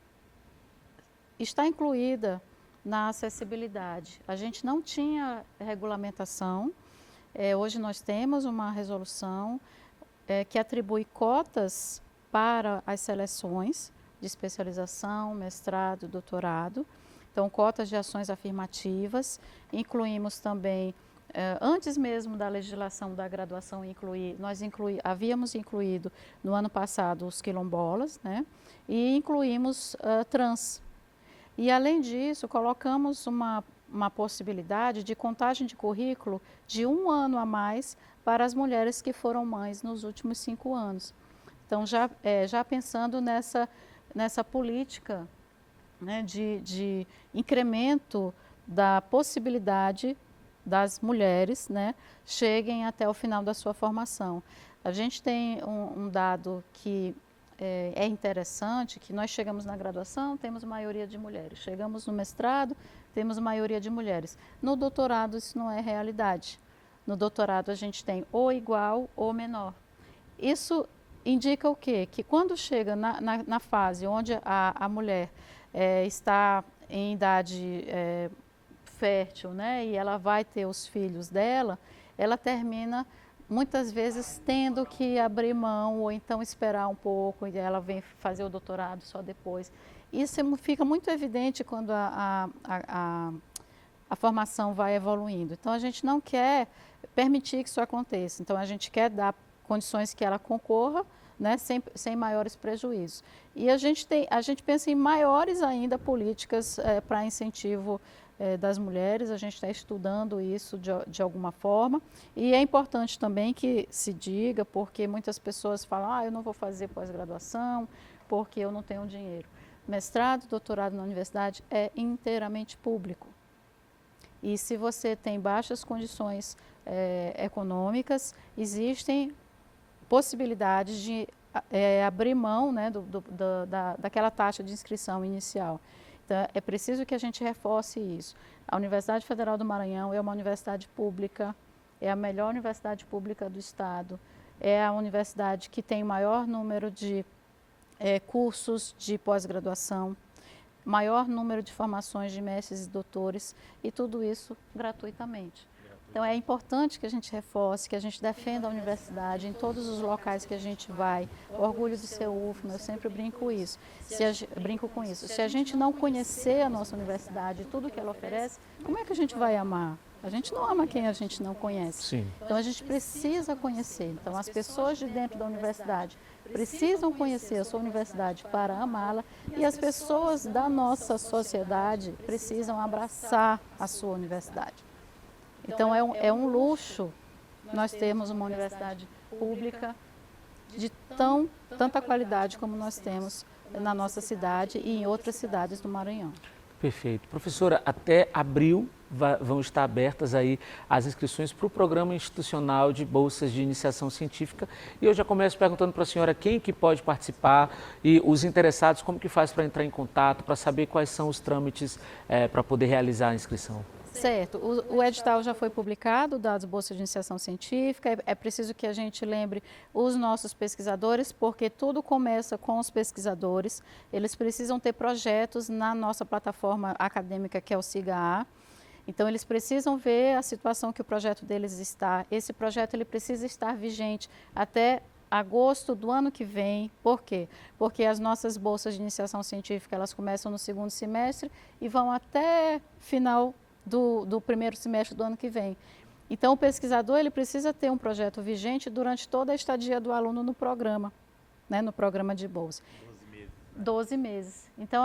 está incluída na acessibilidade. A gente não tinha regulamentação, hoje nós temos uma resolução que atribui cotas para as seleções de especialização, mestrado, doutorado. Então, cotas de ações afirmativas, incluímos também, antes mesmo da legislação da graduação nós havíamos incluído no ano passado os quilombolas, né, e incluímos trans. E além disso, colocamos uma uma possibilidade de contagem de currículo de 1 ano a mais para as mulheres que foram mães nos últimos 5 anos. Então, já pensando nessa política, né, de incremento da possibilidade das mulheres, né, cheguem até o final da sua formação. A gente tem um dado que é interessante, que nós chegamos na graduação, temos maioria de mulheres. Chegamos no mestrado, temos maioria de mulheres. No doutorado, isso não é realidade. No doutorado, a gente tem ou igual ou menor. Isso indica o quê? Que quando chega na fase onde a mulher está em idade fértil, né, e ela vai ter os filhos dela, ela termina muitas vezes tendo que abrir mão ou então esperar um pouco e ela vem fazer o doutorado só depois. Isso fica muito evidente quando a formação vai evoluindo. Então, a gente não quer permitir que isso aconteça. Então, a gente quer dar condições que ela concorra, né, sem maiores prejuízos. E a gente pensa em maiores ainda políticas para incentivo das mulheres. A gente está estudando isso de alguma forma. E é importante também que se diga, porque muitas pessoas falam, eu não vou fazer pós-graduação porque eu não tenho dinheiro. Mestrado, doutorado na universidade é inteiramente público. E se você tem baixas condições econômicas, existem possibilidades de abrir mão, né, daquela taxa de inscrição inicial. Então, é preciso que a gente reforce isso. A Universidade Federal do Maranhão é uma universidade pública, é a melhor universidade pública do estado, é a universidade que tem maior número de cursos de pós-graduação, maior número de formações de mestres e doutores, e tudo isso gratuitamente. Então, é importante que a gente reforce, que a gente defenda a universidade em todos os locais que a gente vai. O orgulho de ser UFMA, eu sempre brinco com isso. Se a gente não conhecer a nossa universidade e tudo que ela oferece, como é que a gente vai amar? A gente não ama quem a gente não conhece. Sim. Então, a gente precisa conhecer. Então, as pessoas de dentro da universidade precisam conhecer a sua universidade para amá-la, e as pessoas da nossa sociedade precisam abraçar a sua universidade. Então, é um luxo nós termos uma universidade pública de tanta qualidade como nós temos na nossa cidade e em outras cidades do Maranhão. Perfeito. Professora, até abril vão estar abertas aí as inscrições para o Programa Institucional de Bolsas de Iniciação Científica. E eu já começo perguntando para a senhora quem que pode participar e os interessados, como que faz para entrar em contato, para saber quais são os trâmites para poder realizar a inscrição. Certo, o edital já foi publicado das bolsas de iniciação científica. É preciso que a gente lembre os nossos pesquisadores, porque tudo começa com os pesquisadores. Eles precisam ter projetos na nossa plataforma acadêmica, que é o SIGA-A. Então, eles precisam ver a situação que o projeto deles está. Esse projeto ele precisa estar vigente até agosto do ano que vem. Por quê? Porque as nossas bolsas de iniciação científica, elas começam no segundo semestre e vão até final do primeiro semestre do ano que vem. Então, o pesquisador ele precisa ter um projeto vigente durante toda a estadia do aluno no programa, né, no programa de bolsa. 12 meses. 12 meses. Então,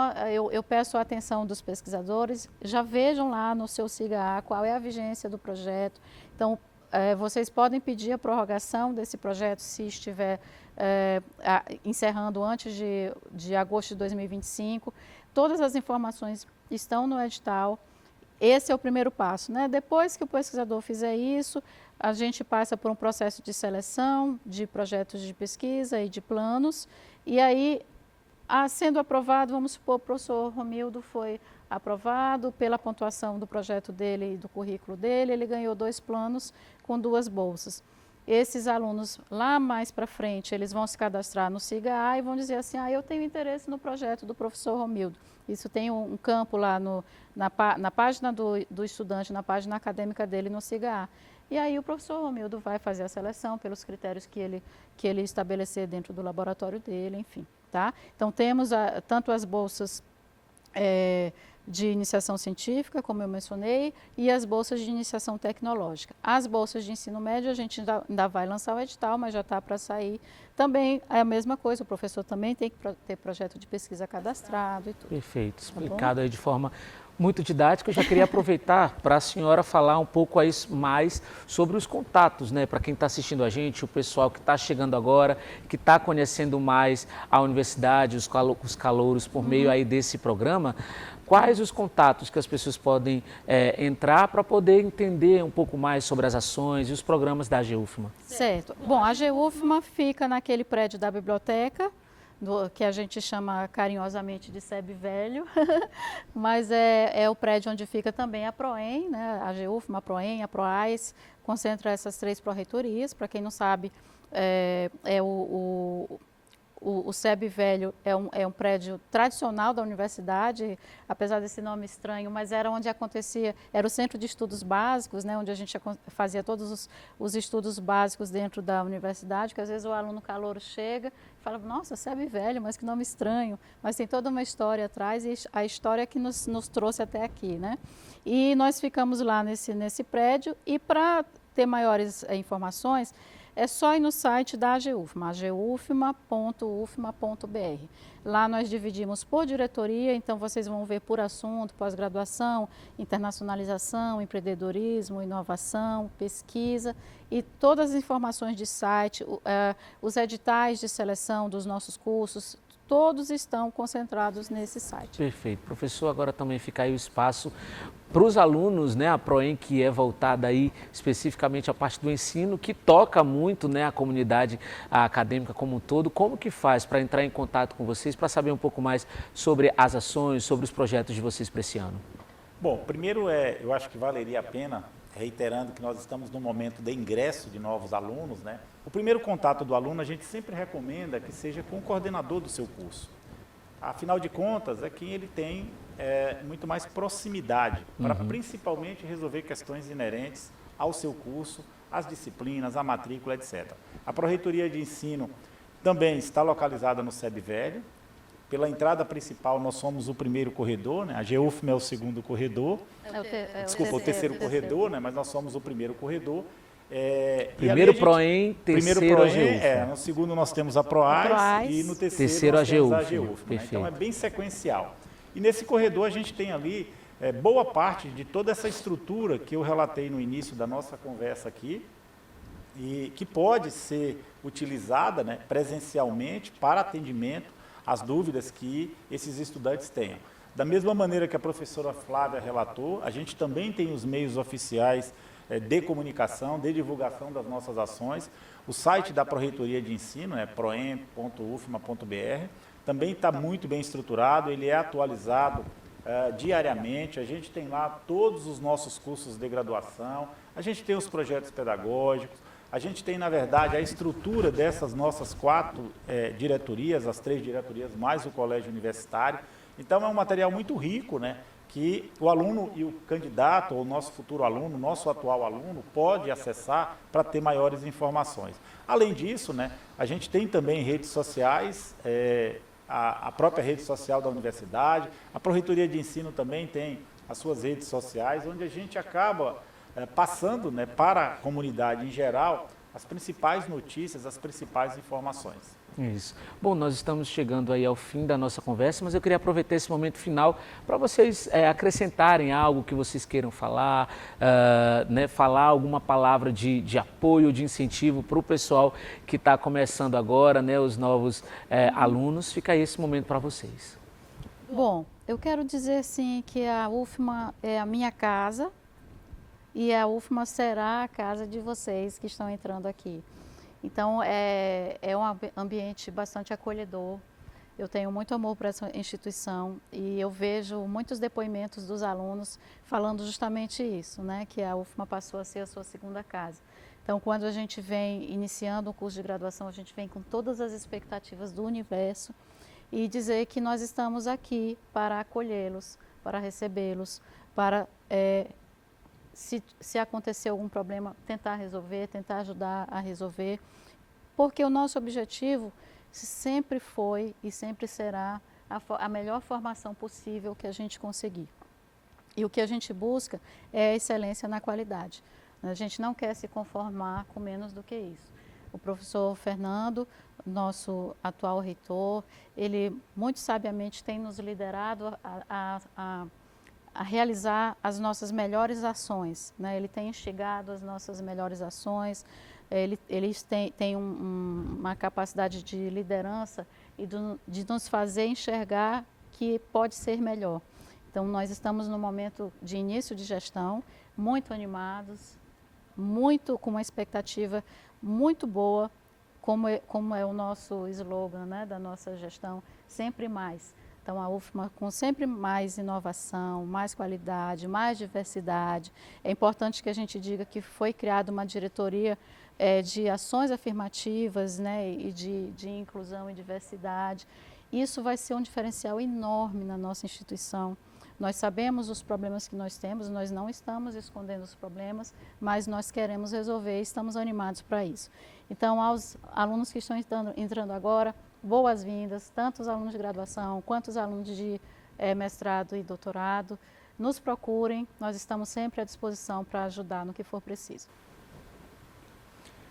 eu peço a atenção dos pesquisadores, já vejam lá no seu SIGA-A qual é a vigência do projeto. Então, vocês podem pedir a prorrogação desse projeto se estiver encerrando antes de agosto de 2025. Todas as informações estão no edital. Esse é o primeiro passo, né? Depois que o pesquisador fizer isso, a gente passa por um processo de seleção de projetos de pesquisa e de planos. E aí, sendo aprovado, vamos supor, o professor Romildo foi aprovado pela pontuação do projeto dele e do currículo dele, ele ganhou 2 planos com 2 bolsas. Esses alunos, lá mais para frente, eles vão se cadastrar no SIGA-A e vão dizer assim, eu tenho interesse no projeto do professor Romildo. Isso tem um campo lá na página do estudante, na página acadêmica dele no SIGA-A. E aí o professor Romildo vai fazer a seleção pelos critérios que ele estabelecer dentro do laboratório dele, enfim. Tá? Então, temos tanto as bolsas de iniciação científica, como eu mencionei, e as bolsas de iniciação tecnológica. As bolsas de ensino médio, a gente ainda vai lançar o edital, mas já está para sair. Também é a mesma coisa, o professor também tem que ter projeto de pesquisa cadastrado e tudo. Perfeito, explicado aí de forma Muito didático. Eu já queria aproveitar para a senhora falar um pouco aí mais sobre os contatos, né? Para quem está assistindo a gente, o pessoal que está chegando agora, que está conhecendo mais a universidade, os calouros por meio aí desse programa. Quais os contatos que as pessoas podem entrar para poder entender um pouco mais sobre as ações e os programas da AGUFMA? Certo. Bom, a AGUFMA fica naquele prédio da biblioteca, que a gente chama carinhosamente de SEB Velho, mas é o prédio onde fica também a PROEM, né? A AGUFMA, a PROEM, a PROAIS, concentra essas 3 pró-reitorias. Para quem não sabe, o SEB Velho é um prédio tradicional da universidade, apesar desse nome estranho, mas era onde acontecia, era o centro de estudos básicos, né, onde a gente fazia todos os estudos básicos dentro da universidade, que às vezes o aluno calouro chega e fala, nossa, SEB Velho, mas que nome estranho, mas tem toda uma história atrás e a história que nos trouxe até aqui, né? E nós ficamos lá nesse prédio e para ter maiores informações, é só ir no site da AGUFMA, agufma.ufma.br. Lá nós dividimos por diretoria, então vocês vão ver por assunto, pós-graduação, internacionalização, empreendedorismo, inovação, pesquisa e todas as informações de site, os editais de seleção dos nossos cursos, todos estão concentrados nesse site. Perfeito. Professor, agora também fica aí o espaço para os alunos, né, a PROEM, que é voltada aí especificamente à parte do ensino, que toca muito, né, a comunidade acadêmica como um todo. Como que faz para entrar em contato com vocês, para saber um pouco mais sobre as ações, sobre os projetos de vocês para esse ano? Bom, primeiro eu acho que valeria a pena, reiterando que nós estamos no momento de ingresso de novos alunos, né? O primeiro contato do aluno a gente sempre recomenda que seja com o coordenador do seu curso. Afinal de contas, é quem ele tem muito mais proximidade para principalmente resolver questões inerentes ao seu curso, às disciplinas, à matrícula, etc. A Pró-Reitoria de Ensino também está localizada no SEB Velho. Pela entrada principal, nós somos o primeiro corredor, né? A AGUFMA é o segundo corredor. O terceiro corredor, né? Mas nós somos o primeiro corredor. Primeiro PROEM, terceiro AGUFMA. No segundo nós temos a PROAIS e no terceiro nós temos a AGUFMA. Né? Então é bem sequencial. E nesse corredor a gente tem ali boa parte de toda essa estrutura que eu relatei no início da nossa conversa aqui, e que pode ser utilizada, né, presencialmente para atendimento às dúvidas que esses estudantes tenham. Da mesma maneira que a professora Flávia relatou, a gente também tem os meios oficiais de comunicação, de divulgação das nossas ações. O site da Pró-Reitoria de Ensino é proem.ufma.br, também está muito bem estruturado, ele é atualizado diariamente, a gente tem lá todos os nossos cursos de graduação, a gente tem os projetos pedagógicos, a gente tem, na verdade, a estrutura dessas nossas 4 diretorias, as 3 diretorias, mais o colégio universitário. Então, é um material muito rico, né, que o aluno e o candidato, ou o nosso futuro aluno, nosso atual aluno, pode acessar para ter maiores informações. Além disso, né, a gente tem também redes sociais, a própria rede social da universidade, a Pró-Reitoria de Ensino também tem as suas redes sociais, onde a gente acaba passando, né, para a comunidade em geral as principais notícias, as principais informações. Isso. Bom, nós estamos chegando aí ao fim da nossa conversa, mas eu queria aproveitar esse momento final para vocês acrescentarem algo que vocês queiram falar, né, falar alguma palavra de apoio, de incentivo para o pessoal que está começando agora, né, os novos alunos. Fica aí esse momento para vocês. Bom, eu quero dizer sim que a UFMA é a minha casa e a UFMA será a casa de vocês que estão entrando aqui. Então, é um ambiente bastante acolhedor. Eu tenho muito amor por essa instituição e eu vejo muitos depoimentos dos alunos falando justamente isso, né? Que a UFMA passou a ser a sua segunda casa. Então, quando a gente vem iniciando o curso de graduação, a gente vem com todas as expectativas do universo e dizer que nós estamos aqui para acolhê-los, para recebê-los, para, se acontecer algum problema, tentar resolver, tentar ajudar a resolver, porque o nosso objetivo sempre foi e sempre será a melhor formação possível que a gente conseguir. E o que a gente busca é a excelência na qualidade. A gente não quer se conformar com menos do que isso. O professor Fernando, nosso atual reitor, ele muito sabiamente tem nos liderado a realizar as nossas melhores ações, né? Ele tem instigado as nossas melhores ações, eles têm uma capacidade de liderança e de nos fazer enxergar que pode ser melhor. Então, nós estamos no momento de início de gestão, muito animados, com uma expectativa muito boa, como é o nosso slogan, né, da nossa gestão, sempre mais. Então, a UFMA com sempre mais inovação, mais qualidade, mais diversidade. É importante que a gente diga que foi criada uma diretoria de ações afirmativas, né, e de inclusão e diversidade. Isso vai ser um diferencial enorme na nossa instituição. Nós sabemos os problemas que nós temos, nós não estamos escondendo os problemas, mas nós queremos resolver e estamos animados para isso. Então, aos alunos que estão entrando agora, boas-vindas, tanto os alunos de graduação quanto os alunos de mestrado e doutorado. Nos procurem, nós estamos sempre à disposição para ajudar no que for preciso.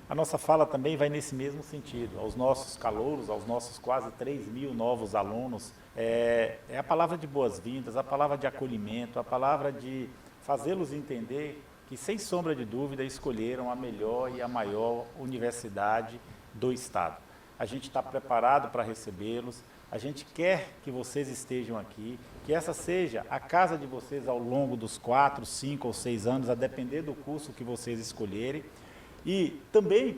A nossa fala também vai nesse mesmo sentido, aos nossos calouros, aos nossos quase 3.000 novos alunos, é a palavra de boas-vindas, a palavra de acolhimento, a palavra de fazê-los entender que, sem sombra de dúvida, escolheram a melhor e a maior universidade do Estado. A gente está preparado para recebê-los, a gente quer que vocês estejam aqui, que essa seja a casa de vocês ao longo dos 4, 5 ou 6 anos, a depender do curso que vocês escolherem. E também,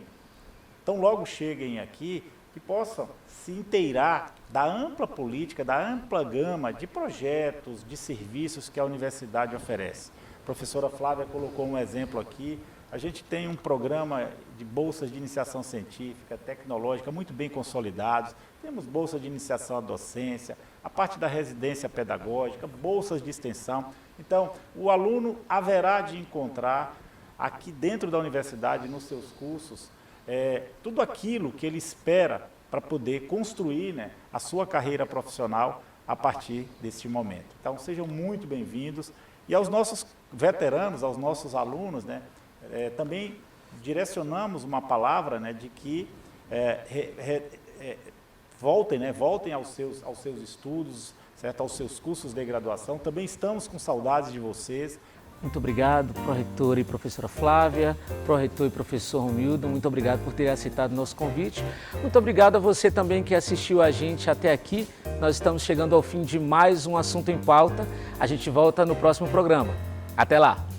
tão logo cheguem aqui, que possam se inteirar da ampla política, da ampla gama de projetos, de serviços que a universidade oferece. A professora Flávia colocou um exemplo aqui. A gente tem um programa de bolsas de iniciação científica, tecnológica, muito bem consolidados. Temos bolsa de iniciação à docência, a parte da residência pedagógica, bolsas de extensão. Então, o aluno haverá de encontrar aqui dentro da universidade, nos seus cursos, tudo aquilo que ele espera para poder construir, né, a sua carreira profissional a partir deste momento. Então, sejam muito bem-vindos. E aos nossos veteranos, aos nossos alunos, né, também direcionamos uma palavra, né, de que voltem aos seus estudos, certo? Aos seus cursos de graduação. Também estamos com saudades de vocês. Muito obrigado, pró-reitora e professora Flávia, pró-reitor e professor Romildo, muito obrigado por ter aceitado o nosso convite. Muito obrigado a você também que assistiu a gente até aqui. Nós estamos chegando ao fim de mais um Assunto em Pauta. A gente volta no próximo programa. Até lá!